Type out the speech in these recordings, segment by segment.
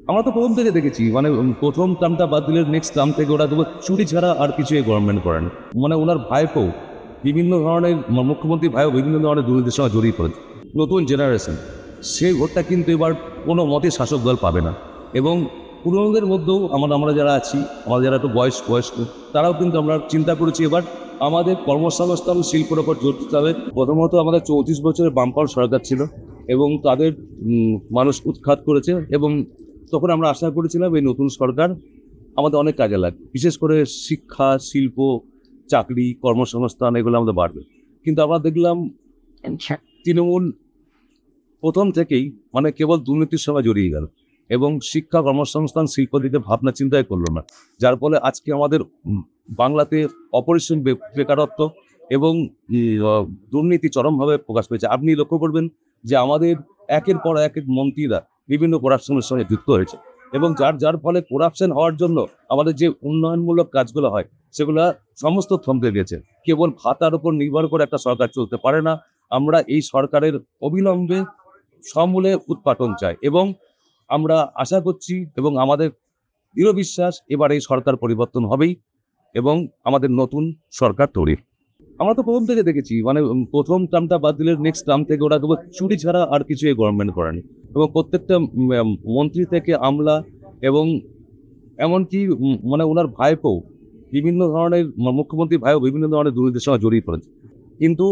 আমরা তো প্রথম থেকে দেখেছি মানে প্রথম টার্মটা বাদ দিলে নেক্সট টার্ম থেকে ওরা দেবো চুরি ছাড়া আর কিছু এই গভর্নমেন্ট করেন। মানে ওনার ভাইপো বিভিন্ন ধরনের মুখ্যমন্ত্রী ভাইও বিভিন্ন ধরনের দুর্নীতির সঙ্গে জড়িয়ে পড়েছে। নতুন জেনারেশন সেই ভোটটা কিন্তু এবার কোনো মতে শাসক দল পাবে না। এবং পুরনোদের মধ্যেও আমরা যারা আছি, আমাদের যারা একটু বয়স্ক তারাও কিন্তু আমরা চিন্তা করেছি এবার আমাদের কর্মসংস্থান শিল্পের ওপর জোর দিতে হবে। প্রথমত আমাদের 34 বছরের বামপাল সরকার ছিল এবং তাদের মানুষ উৎখাত করেছে এবং তখন আমরা আশা করেছিলাম এই নতুন সরকার আমাদের অনেক কাজে লাগবে, বিশেষ করে শিক্ষা, শিল্প, চাকরি, কর্মসংস্থান এগুলো আমাদের বাড়বে। কিন্তু আমরা দেখলাম তৃণমূল প্রথম থেকেই মানে কেবল দুর্নীতির সঙ্গে জড়িয়ে গেল এবং শিক্ষা, কর্মসংস্থান, শিল্প দিকে ভাবনা চিন্তাই করলো না। যার ফলে আজকে আমাদের বাংলাতে অপরিসীম বেকারত্ব এবং দুর্নীতি চরমভাবে প্রকাশ পেয়েছে। আপনি লক্ষ্য করবেন যে আমাদের একের পর এক মন্ত্রীরা বিভিন্ন করাপশনের সঙ্গে যুক্ত হয়েছে এবং যার ফলে করাপশন হওয়ার জন্য আমাদের যে উন্নয়নমূলক কাজগুলো হয় সেগুলো সমস্ত থমকে গেছে। কেবল ভাতার উপর নির্ভর করে একটা সরকার চলতে পারে না। আমরা এই সরকারের অবিলম্বে সমূলে উৎপাটন চাই এবং আমরা আশা করছি এবং আমাদের দৃঢ় বিশ্বাস এবার এই সরকার পরিবর্তন হবেই এবং আমাদের নতুন সরকার তৈরি। আমরা তো প্রথম থেকে দেখেছি মানে প্রথম টার্মটা বাদ দিলে নেক্সট টার্ম থেকে ওরা কেবল চুরি ছাড়া আর কিছু এই গভর্নমেন্ট করেনি এবং প্রত্যেকটা মন্ত্রী থেকে আমলা এবং এমনকি মানে ওনার ভাইপো বিভিন্ন ধরনের মুখ্যমন্ত্রী ভাইও বিভিন্ন ধরনের দুর্নীতির সঙ্গে জড়িয়ে পড়েছে। কিন্তু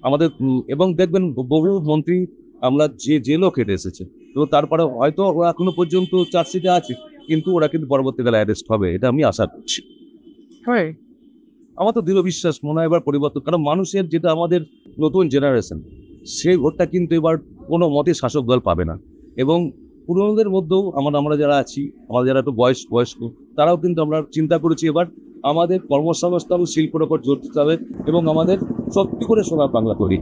আমাদের এবং দেখবেন বহু মন্ত্রী আমরা জেলও কেটে এসেছে এবং তারপরে হয়তো ওরা এখনো পর্যন্ত চার্জশিটে আছে, কিন্তু ওরা কিন্তু পরবর্তীকালে অ্যারেস্ট হবে, এটা আমি আশা করছি। আমার তো দৃঢ় বিশ্বাস মনে হয় এবার পরিবর্তন, কারণ মানুষের যেটা আমাদের নতুন জেনারেশন সেই ভোটটা কিন্তু এবার কোনো মতে শাসক দল পাবে না। এবং পুরনোদের মধ্যেও আমরা যারা আছি, আমাদের যারা একটু বয়স্ক তারাও কিন্তু আমরা চিন্তা করেছি এবার আমাদের কর্মসংস্থান শিল্পের ওপর জোর দিতে হবে এবং আমাদের সত্যি করে সোনার বাংলা তৈরি